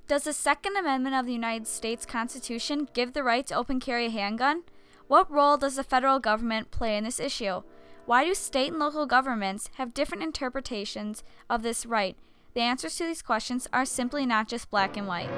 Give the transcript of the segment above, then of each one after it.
Does the Second Amendment of the United States Constitution give the right to open carry a handgun? What role does the federal government play in this issue? Why do state and local governments have different interpretations of this right? The answers to these questions are simply not just black and white.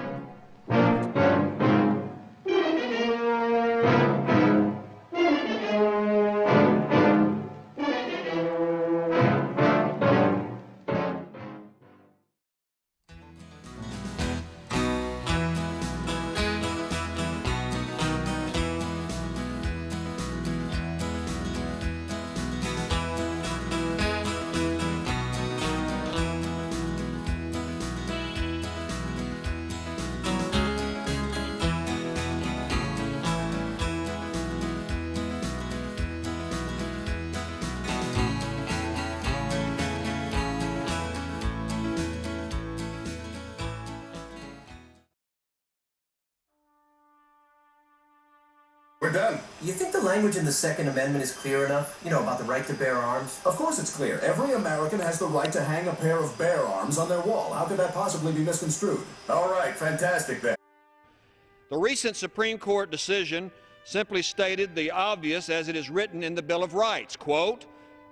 We're done. You think the language in the Second Amendment is clear enough? You know, about the right to bear arms? Of course it's clear. Every American has the right to hang a pair of bear arms on their wall. How could that possibly be misconstrued? All right, fantastic then. The recent Supreme Court decision simply stated the obvious as it is written in the Bill of Rights, quote,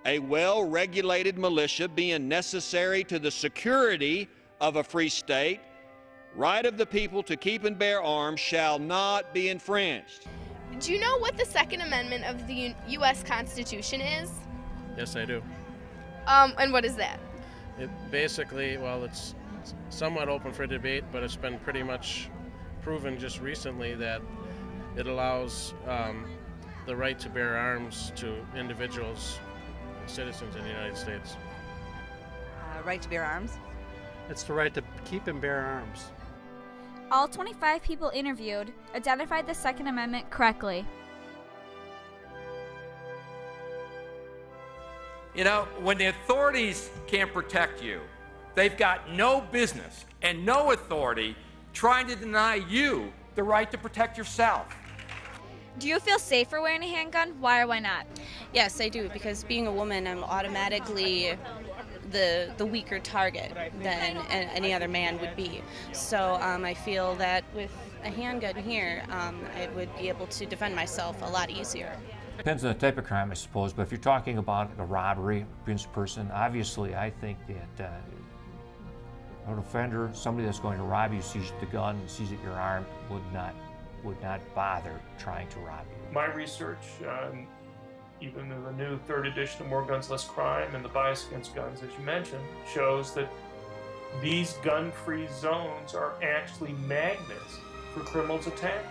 "A well-regulated militia being necessary to the security of a free state, right of the people to keep and bear arms shall not be infringed." Do you know what the Second Amendment of the U.S. Constitution is? Yes, I do. And what is that? It basically, well, it's somewhat open for debate, but it's been pretty much proven just recently that it allows the right to bear arms to individuals, citizens in the United States. Right to bear arms? It's the right to keep and bear arms. All 25 people interviewed identified the Second Amendment correctly. You know, when the authorities can't protect you, they've got no business and no authority trying to deny you the right to protect yourself. Do you feel safer wearing a handgun? Why or why not? Yes, I do, because being a woman, I'm automatically the weaker target than any other man would be. So I feel that with a handgun here, I would be able to defend myself a lot easier. Depends on the type of crime, I suppose, but if you're talking about a robbery, abuse person, obviously I think that an offender, somebody that's going to rob you, sees the gun and sees that your arm, would not bother trying to rob you. My research, even in the new third edition of More Guns, Less Crime and the bias against guns, as you mentioned, shows that these gun-free zones are actually magnets for criminals' attack.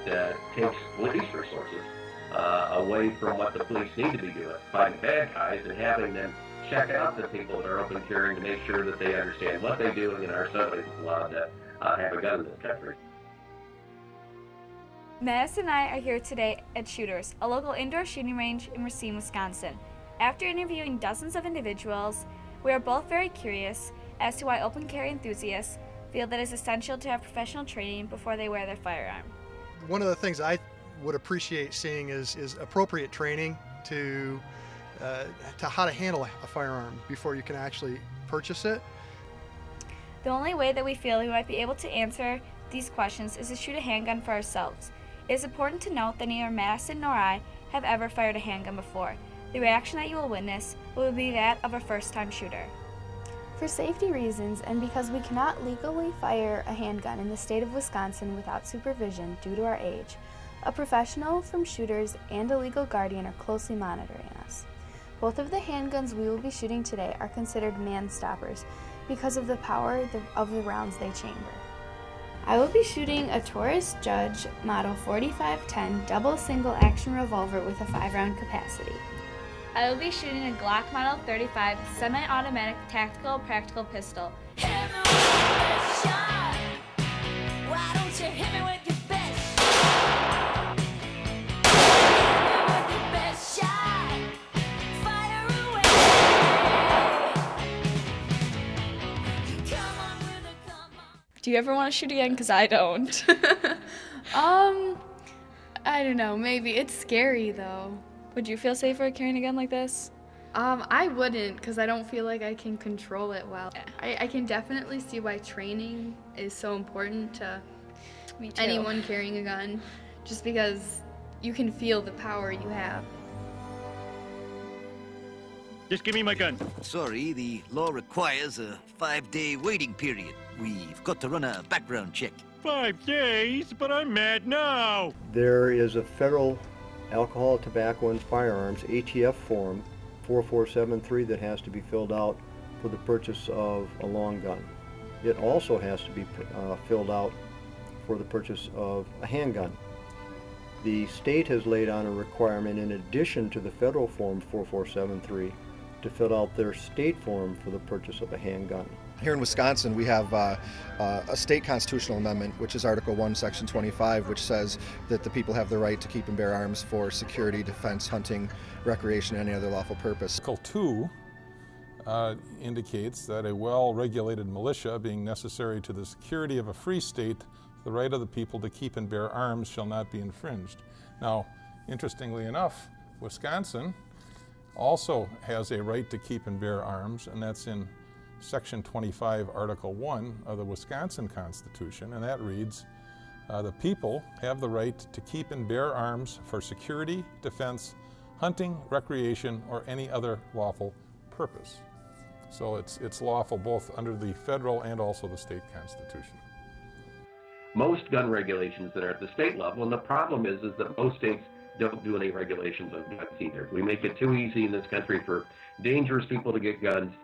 That takes police resources away from what the police need to be doing, fighting bad guys, and having them check out the people that are open carrying to make sure that they understand what they're doing and are somebody allowed to have a gun in this country. Madison and I are here today at Shooters, a local indoor shooting range in Racine, Wisconsin. After interviewing dozens of individuals, we are both very curious as to why open carry enthusiasts feel that it's essential to have professional training before they wear their firearm. One of the things I would appreciate seeing is appropriate training to how to handle a firearm before you can actually purchase it. The only way that we feel we might be able to answer these questions is to shoot a handgun for ourselves. It is important to note that neither Madison nor I have ever fired a handgun before. The reaction that you will witness will be that of a first-time shooter. For safety reasons and because we cannot legally fire a handgun in the state of Wisconsin without supervision due to our age, a professional from Shooters and a legal guardian are closely monitoring us. Both of the handguns we will be shooting today are considered man-stoppers because of the power of the rounds they chamber. I will be shooting a Taurus Judge Model 4510 double single action revolver with a 5-round capacity. I will be shooting a Glock Model 35 semi-automatic tactical practical pistol. Do you ever want to shoot again? Because I don't. I don't know, maybe. It's scary though. Would you feel safer carrying a gun like this? I wouldn't, because I don't feel like I can control it well. I can definitely see why training is so important to anyone carrying a gun, just because you can feel the power you have. Just give me my gun. Sorry, the law requires a 5-day waiting period. We've got to run a background check. 5 days? But I'm mad now. There is a federal alcohol, tobacco, and firearms ATF form 4473 that has to be filled out for the purchase of a long gun. It also has to be filled out for the purchase of a handgun. The state has laid on a requirement in addition to the federal form 4473 to fill out their state form for the purchase of a handgun. Here in Wisconsin, we have a state constitutional amendment, which is Article 1, Section 25, which says that the people have the right to keep and bear arms for security, defense, hunting, recreation, and any other lawful purpose. Article 2 indicates that a well-regulated militia, being necessary to the security of a free state, the right of the people to keep and bear arms shall not be infringed. Now, interestingly enough, Wisconsin also has a right to keep and bear arms, and that's in Section 25, Article 1 of the Wisconsin Constitution, and that reads, the people have the right to keep and bear arms for security, defense, hunting, recreation, or any other lawful purpose. So it's lawful both under the federal and also the state constitution. Most gun regulations that are at the state level, and the problem is that most states don't do any regulations on guns either. We make it too easy in this country for dangerous people to get guns.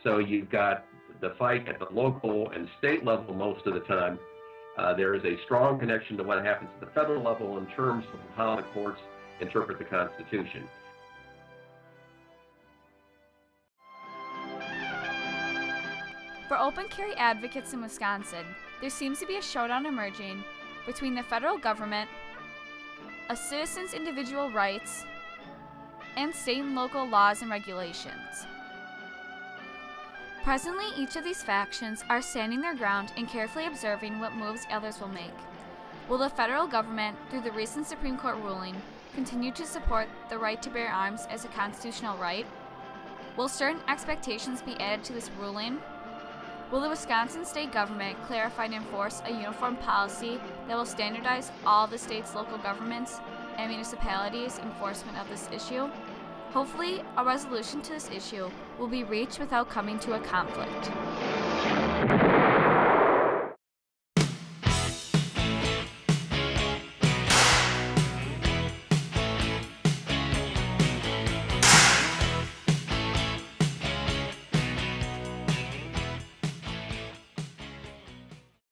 So you've got the fight at the local and state level most of the time. There is a strong connection to what happens at the federal level in terms of how the courts interpret the Constitution. For open carry advocates in Wisconsin, there seems to be a showdown emerging between the federal government, a citizen's individual rights, and state and local laws and regulations. Presently, each of these factions are standing their ground and carefully observing what moves others will make. Will the federal government, through the recent Supreme Court ruling, continue to support the right to bear arms as a constitutional right? Will certain expectations be added to this ruling? Will the Wisconsin state government clarify and enforce a uniform policy that will standardize all the state's local governments and municipalities' enforcement of this issue? Hopefully, a resolution to this issue will be reached without coming to a conflict.